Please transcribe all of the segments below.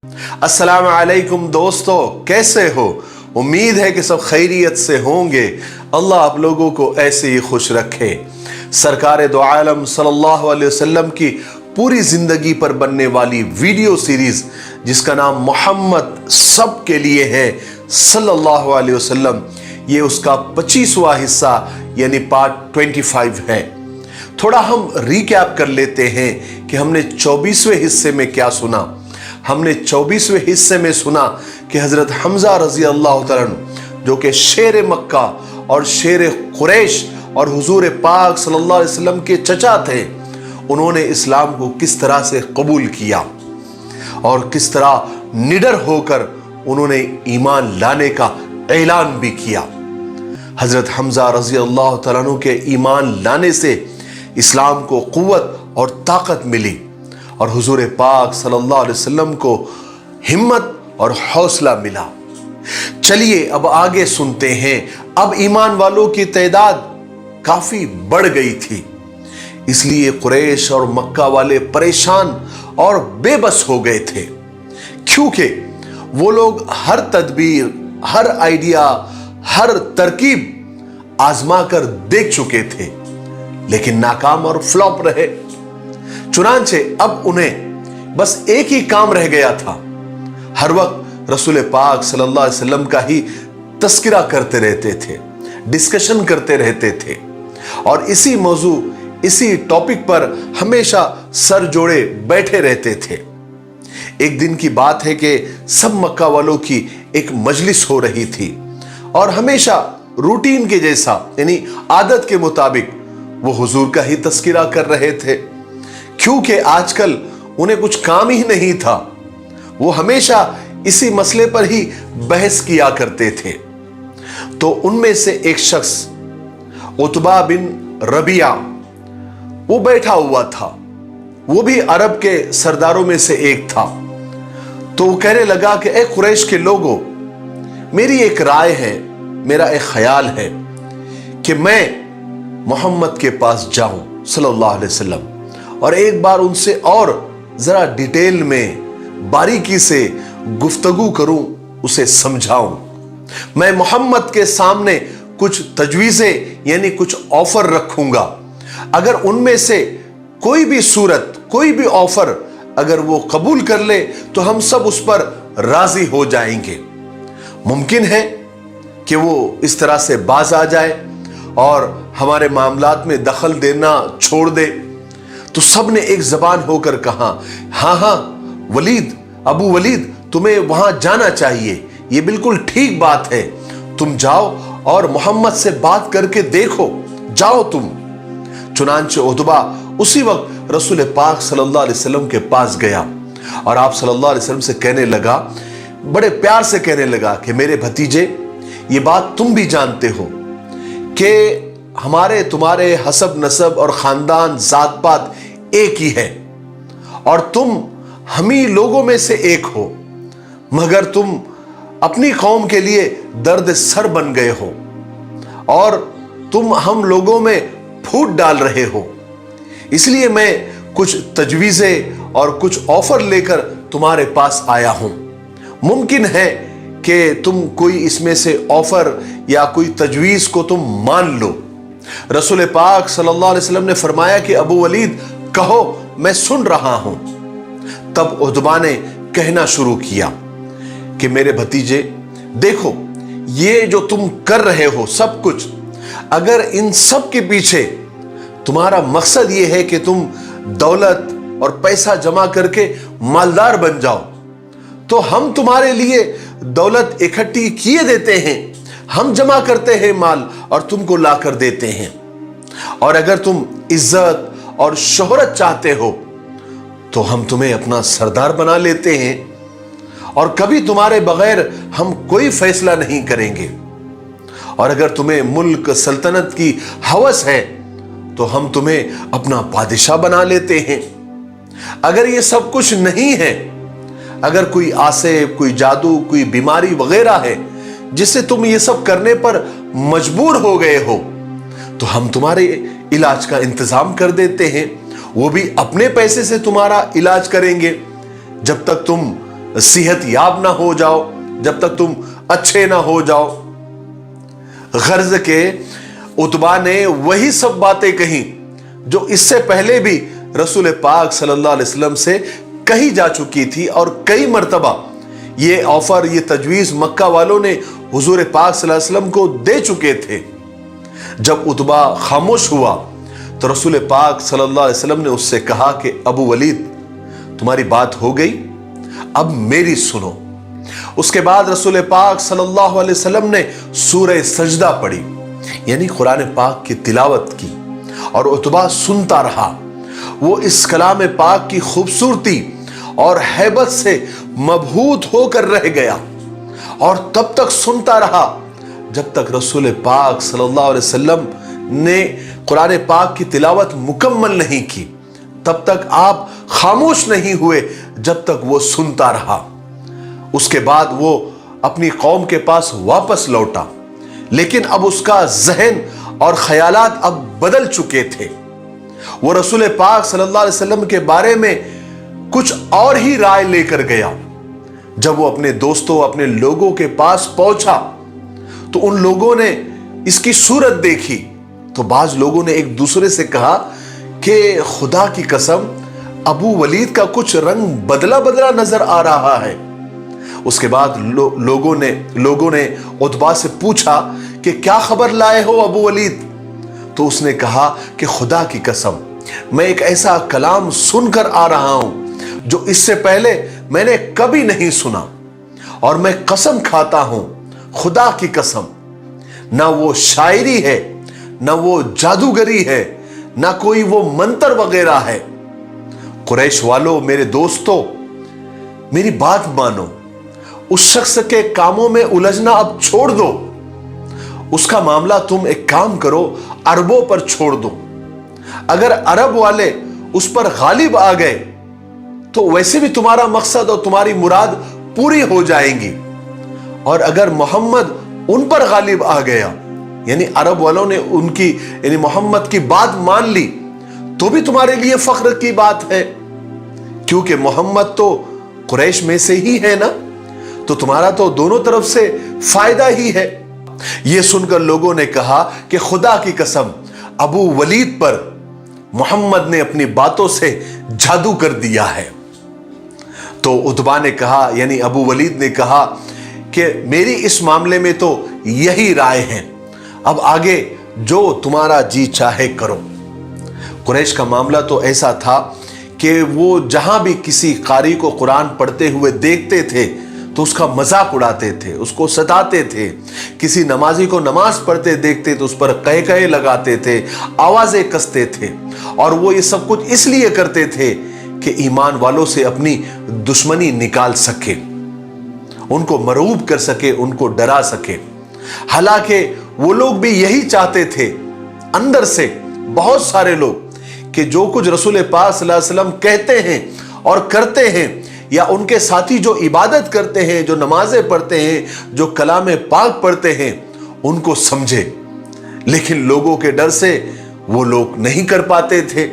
अस्सलाम वालेकुम दोस्तों, कैसे हो? उम्मीद है कि सब खैरियत से होंगे। अल्लाह आप लोगों को ऐसे ही खुश रखे। सरकार दो आलम सल्लल्लाहु अलैहि वसल्लम की पूरी जिंदगी पर बनने वाली वीडियो सीरीज जिसका नाम मोहम्मद सब के लिए है सल्लल्लाहु अलैहि वसल्लम, ये उसका 25वां हिस्सा यानी पार्ट 25 है। थोड़ा हम रिकैप कर लेते हैं कि हमने 24वें हिस्से में क्या सुना। हमने 24वें हिस्से में सुना कि हजरत हमजा रजी अल्लाह तआला अन्हु, जो कि शेर मक्का और शेर कुरैश और हुजूर पाक सल्लल्लाहु अलैहि वसल्लम के चचा थे, उन्होंने इस्लाम को किस तरह से कबूल किया और किस तरह निडर होकर उन्होंने ईमान लाने का ऐलान भी किया। हजरत हमजा रजी अल्लाह तआला अन्हु के ईमान लाने से इस्लाम को कुव्वत और ताकत मिली और हुजूर पाक सल्लल्लाहु अलैहि वसल्लम को हिम्मत और हौसला मिला। चलिए अब आगे सुनते हैं। अब ईमान वालों की तादाद काफी बढ़ गई थी, इसलिए कुरैश और मक्का वाले परेशान और बेबस हो गए थे, क्योंकि वो लोग हर तदबीर, हर आइडिया, हर तरकीब आजमा कर देख चुके थे, लेकिन नाकाम और फ्लॉप रहे। चुनांचे अब उन्हें बस एक ही काम रह गया था। हर वक्त रसूल पाक सल्लल्लाहु अलैहि वसल्लम का ही तस्करा करते रहते थे, डिस्कशन करते रहते थे और इसी मौजू, इसी टॉपिक पर हमेशा सर जोड़े बैठे रहते थे। एक दिन की बात है कि सब मक्का वालों की एक मजलिस हो रही थी और हमेशा रूटीन के जैसा यानी आदत के मुताबिक वो हुजूर का ही तस्करा कर रहे थे, क्योंकि आजकल उन्हें कुछ काम ही नहीं था। वो हमेशा इसी मसले पर ही बहस किया करते थे। तो उनमें से एक शख्स उतबा बिन रबिया वो बैठा हुआ था, वो भी अरब के सरदारों में से एक था। तो वो कहने लगा कि ए कुरैश के लोगों, मेरी एक राय है, मेरा एक ख्याल है कि मैं मोहम्मद के पास जाऊं सल्लल्लाहु अलैहि वसल्लम और एक बार उनसे और जरा डिटेल में बारीकी से गुफ्तगू करूं, उसे समझाऊं। मैं मोहम्मद के सामने कुछ तजवीजें यानी कुछ ऑफर रखूंगा। अगर उनमें से कोई भी सूरत, कोई भी ऑफर अगर वो कबूल कर ले तो हम सब उस पर राजी हो जाएंगे। मुमकिन है कि वो इस तरह से बाज आ जाए और हमारे मामलात में दखल देना छोड़ दे। तो सब ने एक जबान होकर कहा, हाँ हाँ वलीद, अबू वलीद, तुम्हें वहां जाना चाहिए, ये बिल्कुल ठीक बात है। तुम जाओ और मोहम्मद से बात करके देखो, जाओ तुम। चुनांचे उतबा उसी वक्त रसूल पाक सल्लल्लाहु अलैहि वसल्लम के पास गया और आप सल्लल्लाहु अलैहि वसल्लम से कहने लगा, बड़े प्यार से कहने लगा कि मेरे भतीजे, ये बात तुम भी जानते हो कि हमारे तुम्हारे हसब नसब और खानदान जात पात एक ही है और तुम हम ही लोगों में से एक हो, मगर तुम अपनी कौम के लिए दर्द सर बन गए हो और तुम हम लोगों में फूट डाल रहे हो। इसलिए मैं कुछ तजवीजें और कुछ ऑफर लेकर तुम्हारे पास आया हूं। मुमकिन है कि तुम कोई इसमें से ऑफर या कोई तजवीज को तुम मान लो। रसूल पाक सल्लल्लाहु अलैहि वसल्लम ने फरमाया कि अबू वलीद कहो, मैं सुन रहा हूं। तब उतबा ने कहना शुरू किया कि मेरे भतीजे देखो, ये जो तुम कर रहे हो सब कुछ, अगर इन सब के पीछे तुम्हारा मकसद ये है कि तुम दौलत और पैसा जमा करके मालदार बन जाओ, तो हम तुम्हारे लिए दौलत इकट्ठी किए देते हैं, हम जमा करते हैं माल और तुमको ला कर देते हैं। और अगर तुम इज्जत और शोहरत चाहते हो तो हम तुम्हें अपना सरदार बना लेते हैं और कभी तुम्हारे बगैर हम कोई फैसला नहीं करेंगे। और अगर तुम्हें मुल्क सल्तनत की हवस है तो हम तुम्हें अपना बादशाह बना लेते हैं। अगर ये सब कुछ नहीं है, अगर कोई आसेब, कोई जादू, कोई बीमारी वगैरह है जिससे तुम ये सब करने पर मजबूर हो गए हो, तो हम तुम्हारे इलाज का इंतजाम कर देते हैं, वो भी अपने पैसे से तुम्हारा इलाज करेंगे। जब तक तुम सेहत याब ना हो जाओ, जब तक तुम अच्छे ना हो जाओ। गर्ज के उतबा ने वही सब बातें कही जो इससे पहले भी रसूल पाक सल्लल्लाहु अलैहि वसल्लम से कही जा चुकी थी, और कई मर्तबा ये ऑफर, ये तजवीज मक्का वालों ने हुजूर पाक सल्लल्लाहु अलैहि वसल्लम को दे चुके थे। जब उतबा खामोश हुआ तो रसूल पाक सल्लल्लाहु अलैहि वसल्लम ने उससे कहा कि अबू वलीद, तुम्हारी बात हो गई, अब मेरी सुनो। उसके बाद रसूल पाक सल्लल्लाहु अलैहि वसल्लम ने सूरह सजदा पढ़ी, यानी कुरान पाक की तिलावत की, और उतबा सुनता रहा। वो इस कलाम पाक की खूबसूरती और हैबत से मबहूत होकर रह गया, और तब तक सुनता रहा जब तक रसूल पाक सल्लल्लाहु अलैहि वसल्लम ने कुरान पाक की तिलावत मुकम्मल नहीं की। तब तक आप खामोश नहीं हुए जब तक वो सुनता रहा। उसके बाद वो अपनी कौम के पास वापस लौटा, लेकिन अब उसका जहन और ख्यालात अब बदल चुके थे। वो रसूल पाक सल्लल्लाहु अलैहि वसल्लम के बारे में कुछ और ही राय लेकर गया। जब वो अपने दोस्तों, अपने लोगों के पास पहुंचा तो उन लोगों ने इसकी सूरत देखी, तो बाज लोगों ने एक दूसरे से कहा कि खुदा की कसम, अबू वलीद का कुछ रंग बदला बदला नजर आ रहा है। उसके बाद लोगों ने उतबा से पूछा कि क्या खबर लाए हो अबू वलीद? तो उसने कहा कि खुदा की कसम, मैं एक ऐसा कलाम सुनकर आ रहा हूं जो इससे पहले मैंने कभी नहीं सुना, और मैं कसम खाता हूं, खुदा की कसम, ना वो शायरी है, ना वो जादूगरी है, ना कोई वो मंत्र वगैरह है। कुरैश वालों, मेरे दोस्तों, मेरी बात मानो। उस शख्स के कामों में उलझना अब छोड़ दो। उसका मामला तुम एक काम करो, अरबों पर छोड़ दो। अगर अरब वाले उस पर गालिब आ गए तो वैसे भी तुम्हारा मकसद और तुम्हारी मुराद पूरी हो जाएंगी, और अगर मोहम्मद उन पर गालिब आ गया, यानी अरब वालों ने उनकी यानी मोहम्मद की बात मान ली, तो भी तुम्हारे लिए फख्र की बात है, क्योंकि मोहम्मद तो कुरैश में से ही है ना, तो तुम्हारा तो दोनों तरफ से फायदा ही है। यह सुनकर लोगों ने कहा कि खुदा की कसम, अबू वलीद पर मोहम्मद ने अपनी बातों से जादू कर दिया है। तो उतबा ने कहा, यानी अबू वलीद ने कहा कि मेरी इस मामले में तो यही राय है, अब आगे जो तुम्हारा जी चाहे करो। कुरैश का मामला तो ऐसा था कि वो जहां भी किसी कारी को कुरान पढ़ते हुए देखते थे तो उसका मजाक उड़ाते थे, उसको सताते थे। किसी नमाजी को नमाज पढ़ते देखते तो उस पर कहे लगाते थे, आवाजें कसते थे, और वो ये सब कुछ इसलिए करते थे कि ईमान वालों से अपनी दुश्मनी निकाल सके, उनको मरूब कर सके, उनको डरा सके। हालांकि वो लोग भी यही चाहते थे अंदर से, बहुत सारे लोग, कि जो कुछ रसूल पाक सल्लल्लाहु अलैहि वसल्लम कहते हैं और करते हैं, या उनके साथी जो इबादत करते हैं, जो नमाजें पढ़ते हैं, जो कलाम पाक पढ़ते हैं, उनको समझे। लेकिन लोगों के डर से वो लोग नहीं कर पाते थे।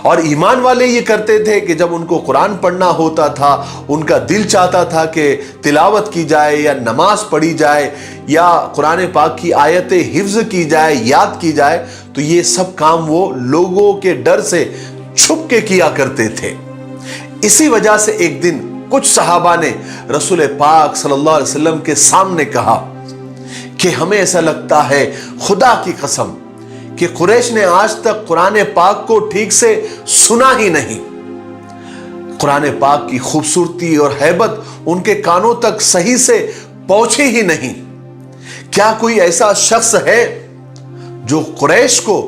और ईमान वाले ये करते थे कि जब उनको कुरान पढ़ना होता था, उनका दिल चाहता था कि तिलावत की जाए या नमाज पढ़ी जाए या कुरान पाक की आयतें हिफ्ज की जाए, याद की जाए, तो ये सब काम वो लोगों के डर से छुप के किया करते थे। इसी वजह से एक दिन कुछ सहाबा ने रसूल पाक सल्लल्लाहु अलैहि वसल्लम के सामने कहा कि हमें ऐसा लगता है, खुदा की कसम, कि कुरैश ने आज तक कुरान पाक को ठीक से सुना ही नहीं। कुरान पाक की खूबसूरती और हैबत उनके कानों तक सही से पहुंची ही नहीं। क्या कोई ऐसा शख्स है जो कुरैश को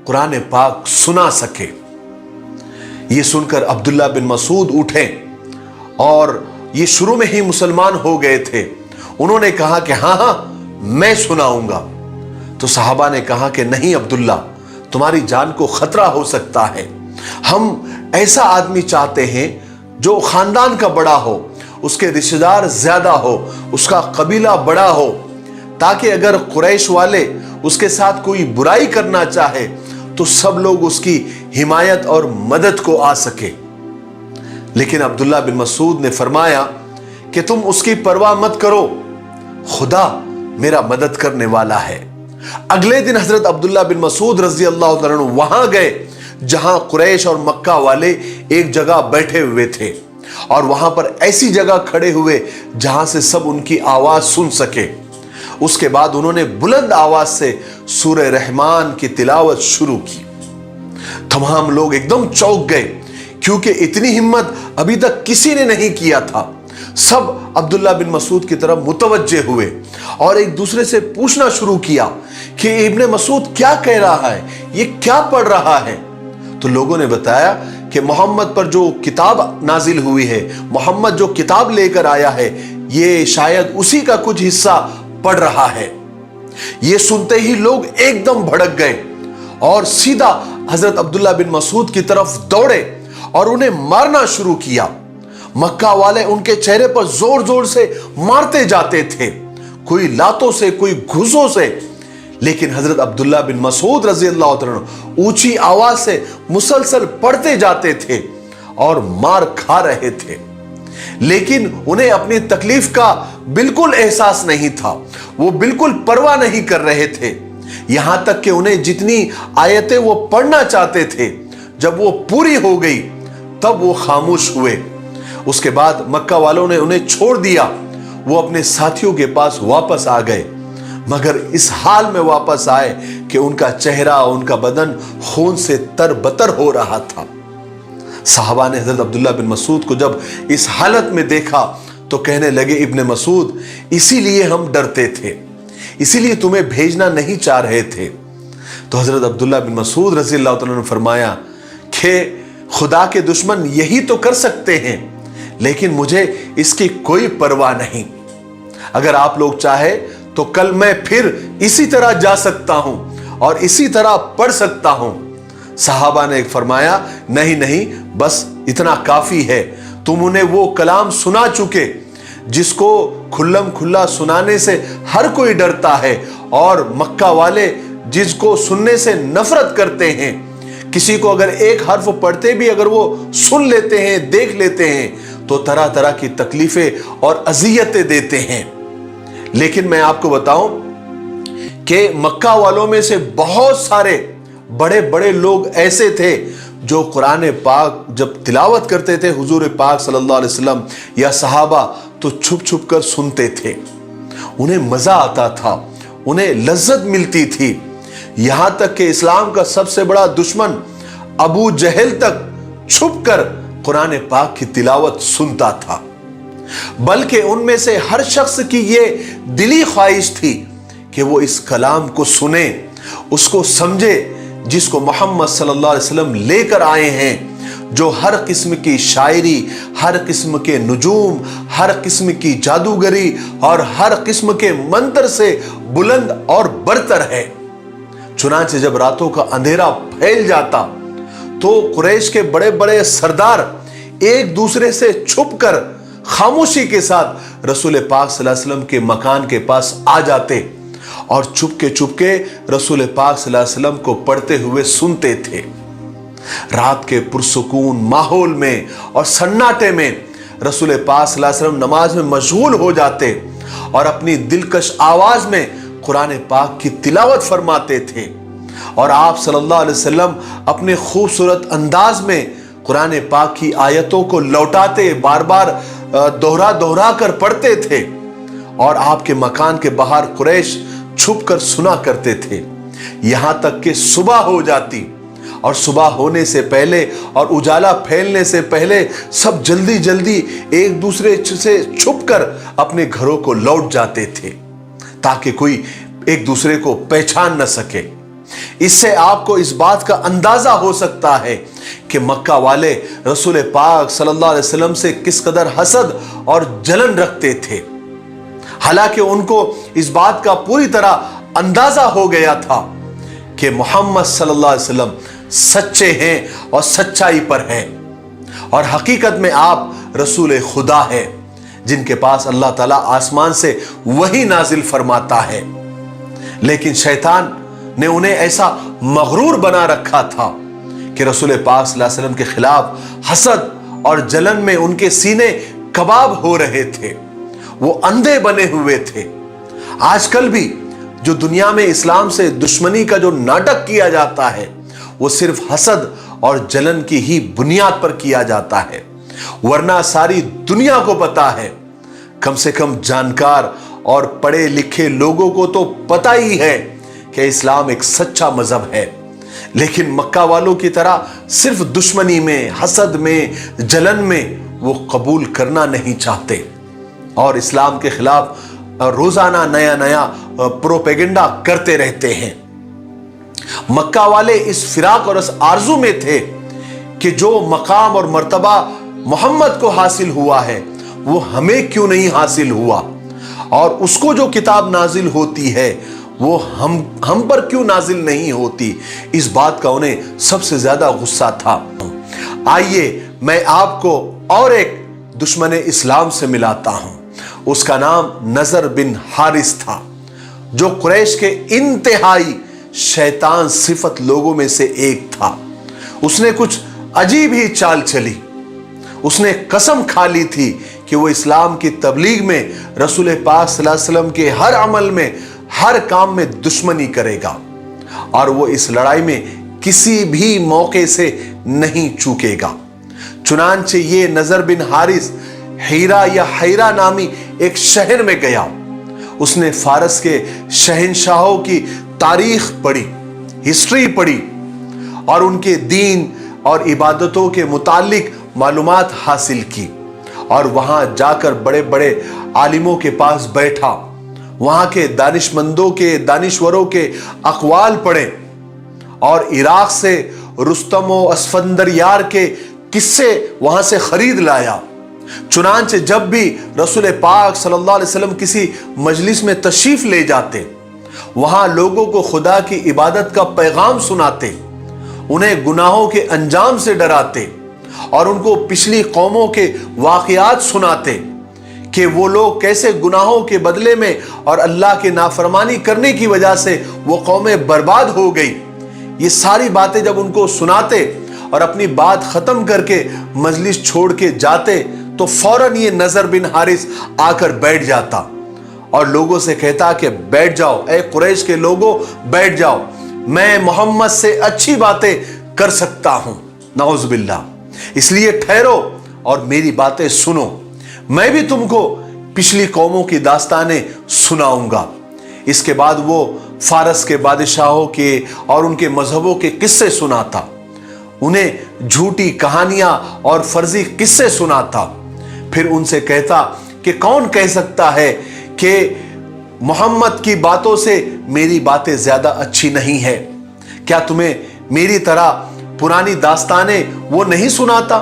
कुरान पाक सुना सके? ये सुनकर अब्दुल्ला बिन मसूद उठे, और ये शुरू में ही मुसलमान हो गए थे। उन्होंने कहा कि हाँ, मैं सुनाऊंगा। तो साहबा ने कहा कि नहीं अब्दुल्ला, तुम्हारी जान को खतरा हो सकता है। हम ऐसा आदमी चाहते हैं जो खानदान का बड़ा हो, उसके रिश्तेदार ज्यादा हो, उसका कबीला बड़ा हो, ताकि अगर कुरैश वाले उसके साथ कोई बुराई करना चाहे तो सब लोग उसकी हिमायत और मदद को आ सके। लेकिन अब्दुल्ला बिन मसूद ने फरमाया कि तुम उसकी परवाह मत करो, खुदा मेरा मदद करने वाला है। अगले दिन हजरत अब्दुल्ला बिन मसूद रजी अल्लाह तआला अन्हु वहां गए जहां कुरैश और मक्का वाले एक जगह बैठे हुए थे, और वहां पर ऐसी जगह खड़े हुए जहां से सब उनकी आवाज सुन सके। उसके बाद उन्होंने बुलंद आवाज से सूरह रहमान की तिलावत शुरू की। तमाम लोग एकदम चौंक गए, क्योंकि इतनी हिम्मत अभी तक किसी ने नहीं किया था। सब अब्दुल्ला बिन मसूद की तरफ मुतवज्जे हुए और एक दूसरे से पूछना शुरू किया कि इब्ने मसूद क्या कह रहा है, ये क्या पढ़ रहा है। तो लोगों ने बताया कि मोहम्मद पर जो किताब नाजिल हुई है, मोहम्मद जो किताब लेकर आया है, ये शायद उसी का कुछ हिस्सा पढ़ रहा है। ये सुनते ही लोग एकदम भड़क गए और सीधा हजरत अब्दुल्ला बिन मसूद की तरफ दौड़े और उन्हें मारना शुरू किया। मक्का वाले उनके चेहरे पर जोर जोर से मारते जाते थे, कोई लातों से, कोई घुसों से। लेकिन हजरत अब्दुल्ला बिन मसूद रजी अल्लाह तआला अन्हु ऊंची आवाज से मुसलसल पढ़ते जाते थे और मार खा रहे थे, लेकिन उन्हें अपनी तकलीफ का बिल्कुल एहसास नहीं था। वो बिल्कुल परवाह नहीं कर रहे थे। यहां तक कि उन्हें जितनी आयतें वो पढ़ना चाहते थे, जब वो पूरी हो गई तब वो खामोश हुए। उसके बाद मक्का वालों ने उन्हें छोड़ दिया। वो अपने साथियों के पास वापस आ गए, मगर इस हाल में वापस आए कि उनका चेहरा, उनका बदन खून से तरबतर हो रहा था। साहबा ने हजरत अब्दुल्ला बिन मसूद को जब इस हालत में देखा तो कहने लगे, इब्ने मसूद, इसीलिए हम डरते थे, इसीलिए तुम्हें भेजना नहीं चाह रहे थे। तो हजरत अब्दुल्ला बिन मसूद रज़ी अल्लाह तआला ने फरमाया कि खुदा के दुश्मन यही तो कर सकते हैं, लेकिन मुझे इसकी कोई परवाह नहीं। अगर आप लोग चाहे तो कल मैं फिर इसी तरह जा सकता हूं और इसी तरह पढ़ सकता हूं। साहबा ने फरमाया, नहीं नहीं, बस इतना काफी है। तुम उन्हें वो कलाम सुना चुके जिसको खुल्लम खुल्ला सुनाने से हर कोई डरता है, और मक्का वाले जिसको सुनने से नफरत करते हैं। किसी को अगर एक हर्फ पढ़ते भी अगर वो सुन लेते हैं, देख लेते हैं, तो तरह तरह की तकलीफें और अजियतें देते हैं। लेकिन मैं आपको बताऊं कि मक्का वालों में से बहुत सारे बड़े बड़े लोग ऐसे थे जो कुरान पाक जब तिलावत करते थे हुजूर पाक सल्लल्लाहु अलैहि वसल्लम या सहाबा, तो छुप छुप कर सुनते थे। उन्हें मजा आता था, उन्हें लज्जत मिलती थी। यहां तक कि इस्लाम का सबसे बड़ा दुश्मन अबू जहल तक छुप कर कुरान पाक की तिलावत सुनता था। बल्कि उनमें से हर शख्स की ये दिली ख्वाहिश थी कि वो इस कलाम को सुने, उसको समझे, जिसको मोहम्मद सल्लल्लाहु अलैहि वसल्लम लेकर आए हैं, जो हर किस्म की शायरी, हर किस्म के नुजूम, हर किस्म की जादूगरी और हर किस्म के मंत्र से बुलंद और बरतर है। चुनांचे जब रातों का अंधेरा फैल जाता तो कुरैश के बड़े बड़े सरदार एक दूसरे से छुपकर खामोशी के साथ रसूल पाक सल्लल्लाहु अलैहि वसल्लम के मकान के पास आ जाते और चुपके रसूल पाक सल्लल्लाहु अलैहि वसल्लम को पढ़ते हुए सुनते थे। रात के पुरसुकून माहौल में और सन्नाटे में रसूल पाक सल्लल्लाहु अलैहि वसल्लम नमाज में मशगूल हो जाते और अपनी दिलकश आवाज में कुरान पाक की तिलावत फरमाते थे, और आप सल्लल्लाहु अलैहि वसल्लम अपने खूबसूरत अंदाज में कुरान पाक की आयतों को लौटाते, बार बार दोहरा कर पढ़ते थे, और आपके मकान के बाहर कुरैश छुप कर सुना करते थे। यहां तक कि सुबह हो जाती, और सुबह होने से पहले और उजाला फैलने से पहले सब जल्दी जल्दी एक दूसरे से छुपकर अपने घरों को लौट जाते थे, ताकि कोई एक दूसरे को पहचान न सके। इससे आपको इस बात का अंदाजा हो सकता है कि मक्का वाले रसूल पाक सल्लल्लाहु अलैहि वसल्लम से किस कदर हसद और जलन रखते थे। हालांकि उनको इस बात का पूरी तरह अंदाजा हो गया था कि मोहम्मद सल्लल्लाहु अलैहि वसल्लम सच्चे हैं और सच्चाई पर हैं, और हकीकत में आप रसूल खुदा हैं जिनके पास अल्लाह ताला आसमान से वही नाजिल फरमाता है। लेकिन शैतान ने उन्हें ऐसा मगरूर बना रखा था कि रसूल पाक सल्लल्लाहु अलैहि वसल्लम के खिलाफ हसद और जलन में उनके सीने कबाब हो रहे थे, वो अंधे बने हुए थे। आजकल भी जो दुनिया में इस्लाम से दुश्मनी का जो नाटक किया जाता है वो सिर्फ हसद और जलन की ही बुनियाद पर किया जाता है, वरना सारी दुनिया को पता है, कम से कम जानकार और पढ़े लिखे लोगों को तो पता ही है कि इस्लाम एक सच्चा मजहब है। लेकिन मक्का वालों की तरह सिर्फ दुश्मनी में, हसद में, जलन में वो कबूल करना नहीं चाहते और इस्लाम के खिलाफ रोजाना नया नया प्रोपेगेंडा करते रहते हैं। मक्का वाले इस फिराक और इस आरजू में थे कि जो मकाम और मर्तबा मोहम्मद को हासिल हुआ है वो हमें क्यों नहीं हासिल हुआ, और उसको जो किताब नाजिल होती है वो हम पर क्यों नाजिल नहीं होती। इस बात का उन्हें सबसे ज्यादा गुस्सा था। आइए मैं आपको और एक दुश्मन इस्लाम से मिलाता हूं। उसका नाम नजर बिन हारिस था, जो कुरैश के इंतहाई शैतान सिफत लोगों में से एक था। उसने कुछ अजीब ही चाल चली। उसने कसम खा ली थी कि वो इस्लाम की तबलीग में, रसूल पाक सल्लल्लाहु अलैहि वसल्लम के हर अमल में, हर काम में दुश्मनी करेगा और वो इस लड़ाई में किसी भी मौके से नहीं चूकेगा। चुनांचे ये नजर बिन हारिस हीरा या हैरा नामी एक शहर में गया। उसने फारस के शहंशाहों की तारीख पढ़ी, हिस्ट्री पढ़ी और उनके दीन और इबादतों के मुतालिक मालूमात हासिल की और वहां जाकर बड़े बड़े आलिमों के पास बैठा, वहां के दानिशमंदों के, दानिश्वरों के अकवाल पढ़े और इराक से रुस्तम और अस्फंदरयार के किस्से वहां से खरीद लाया। चुनांचे जब भी रसूल पाक सल्लल्लाहु अलैहि वसल्लम किसी मजलिस में तशरीफ ले जाते, वहां लोगों को खुदा की इबादत का पैगाम सुनाते, उन्हें गुनाहों के अंजाम से डराते और उनको पिछली कौमों के वाकयात सुनाते कि वो लोग कैसे गुनाहों के बदले में और अल्लाह के नाफरमानी करने की वजह से वो कौमें बर्बाद हो गई। ये सारी बातें जब उनको सुनाते और अपनी बात खत्म करके मजलिस छोड़ के जाते तो फौरन ये नजर बिन हारिस आकर बैठ जाता और लोगों से कहता कि बैठ जाओ, ए कुरैश के लोगों बैठ जाओ, मैं मोहम्मद से अच्छी बातें कर सकता हूं, नाउज़ बिल्लाह, इसलिए ठहरो और मेरी बातें सुनो, मैं भी तुमको पिछली कौमों की दास्तानें सुनाऊंगा। इसके बाद वो फारस के बादशाहों के और उनके मजहबों के किस्से सुनाता, उन्हें झूठी कहानियां और फर्जी किस्से सुनाता। फिर उनसे कहता कि कौन कह सकता है कि मोहम्मद की बातों से मेरी बातें ज्यादा अच्छी नहीं है? क्या तुम्हें मेरी तरह पुरानी दास्तानें वो नहीं सुनाता?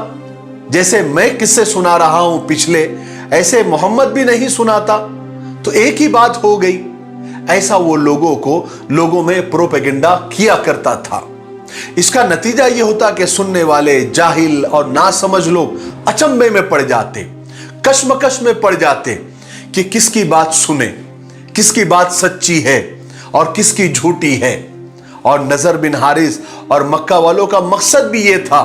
जैसे मैं किस्से सुना रहा हूं पिछले, ऐसे मोहम्मद भी नहीं सुनाता? तो एक ही बात हो गई। ऐसा वो लोगों में प्रोपेगेंडा किया करता था। इसका नतीजा यह होता कि सुनने वाले जाहिल और नासमझ लोग अचंभे में पड़ जाते, कश्मकश में पड़ जाते कि किसकी बात सुने, किसकी बात सच्ची है और किसकी झूठी है। और नजर बिन हारिस और मक्का वालों का मकसद भी यह था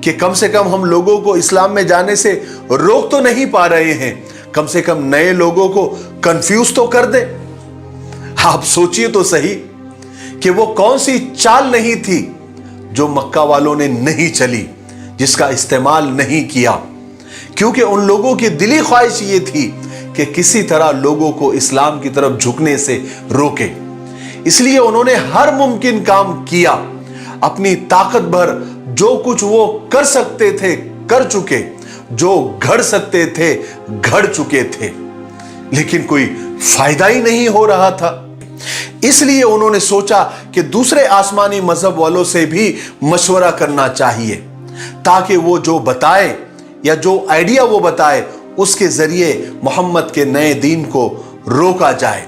कि कम से कम हम लोगों को इस्लाम में जाने से रोक तो नहीं पा रहे हैं, कम से कम नए लोगों को कंफ्यूज तो कर दे। आप सोचिए तो सही कि वो कौन सी चाल नहीं थी जो मक्का वालों ने नहीं चली, जिसका इस्तेमाल नहीं किया, क्योंकि उन लोगों की दिली ख्वाहिश ये थी कि किसी तरह लोगों को इस्लाम की तरफ झुकने से रोके। इसलिए उन्होंने हर मुमकिन काम किया, अपनी ताकत भर जो कुछ वो कर सकते थे कर चुके, जो घड़ सकते थे घड़ चुके थे, लेकिन कोई फायदा ही नहीं हो रहा था। इसलिए उन्होंने सोचा कि दूसरे आसमानी मजहब वालों से भी मशवरा करना चाहिए, ताकि वो जो बताए या जो आइडिया वो बताए उसके जरिए मोहम्मद के नए दीन को रोका जाए।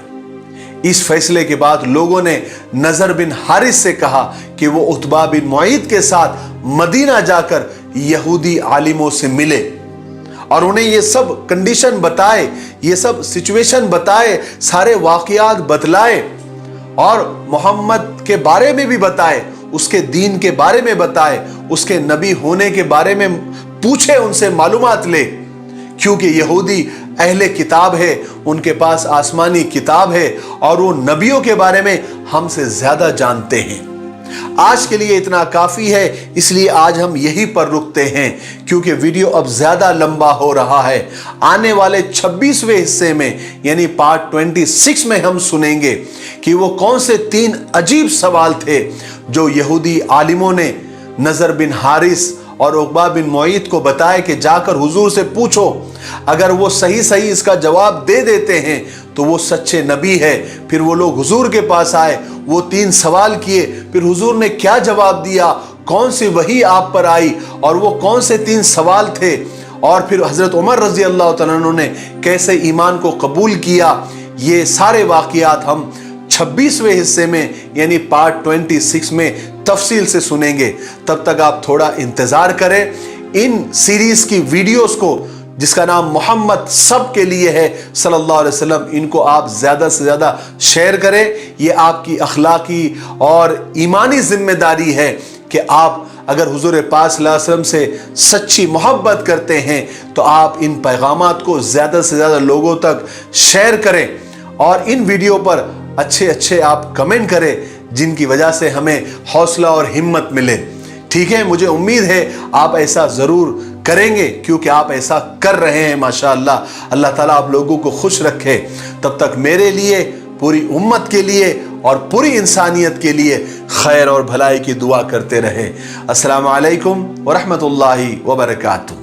इस फैसले के बाद लोगों ने नजर बिन हारिस से कहा कि वो उतबा बिन मुईद के साथ मदीना जाकर यहूदी आलिमों से मिले और उन्हें ये सब कंडीशन बताए, ये सब सिचुएशन बताए, सारे वाकयात बतलाए और मोहम्मद के बारे में भी बताए, उसके दीन के बारे में बताए, उसके नबी होने के बारे में पूछे, उनसे मालूमात ले, क्योंकि यहूदी अहले किताब है, उनके पास आसमानी किताब है और वो नबियों के बारे में हमसे ज्यादा जानते हैं। आज के लिए इतना काफी है, इसलिए आज हम यहीं पर रुकते हैं, क्योंकि वीडियो अब ज्यादा लंबा हो रहा है। आने वाले 26वें हिस्से में यानी पार्ट 26 में हम सुनेंगे कि वो कौन से 3 अजीब सवाल थे जो यहूदी आलिमों ने नजर बिन हारिस और उकबा बिन मुईत को बताया कि जाकर हुजूर से पूछो, अगर वो सही सही इसका जवाब दे देते हैं तो वो सच्चे नबी है। फिर वो लोग हुजूर के पास आए, वो 3 सवाल किए, फिर हुजूर ने क्या जवाब दिया, कौन सी वही आप पर आई और वो कौन से 3 सवाल थे, और फिर हजरत उमर रजी अल्लाह तआला अन्हु ने कैसे ईमान को कबूल किया। ये सारे वाक़ियात हम 26वें हिस्से में यानी पार्ट 26 में तफसील से सुनेंगे। तब तक आप थोड़ा इंतजार करें। इन सीरीज की वीडियोस को, जिसका नाम मोहम्मद सब के लिए है सल्लल्लाहु अलैहि वसल्लम, इनको आप ज़्यादा से ज़्यादा शेयर करें। ये आपकी अखलाकी और ईमानी जिम्मेदारी है कि आप अगर हुजूर पाक सल्लल्लाहु अलैहि वसल्लम से सच्ची मोहब्बत करते हैं तो आप इन पैगामात को ज़्यादा से ज़्यादा लोगों तक शेयर करें और इन वीडियो पर अच्छे अच्छे आप कमेंट करें, जिनकी वजह से हमें हौसला और हिम्मत मिले। ठीक है, मुझे उम्मीद है आप ऐसा ज़रूर करेंगे, क्योंकि आप ऐसा कर रहे हैं माशाअल्लाह। अल्लाह ताला आप लोगों को खुश रखे। तब तक मेरे लिए, पूरी उम्मत के लिए और पूरी इंसानियत के लिए खैर और भलाई की दुआ करते रहे। अस्सलामु अलैकुम व रहमतुल्लाहि व बरकातुहू।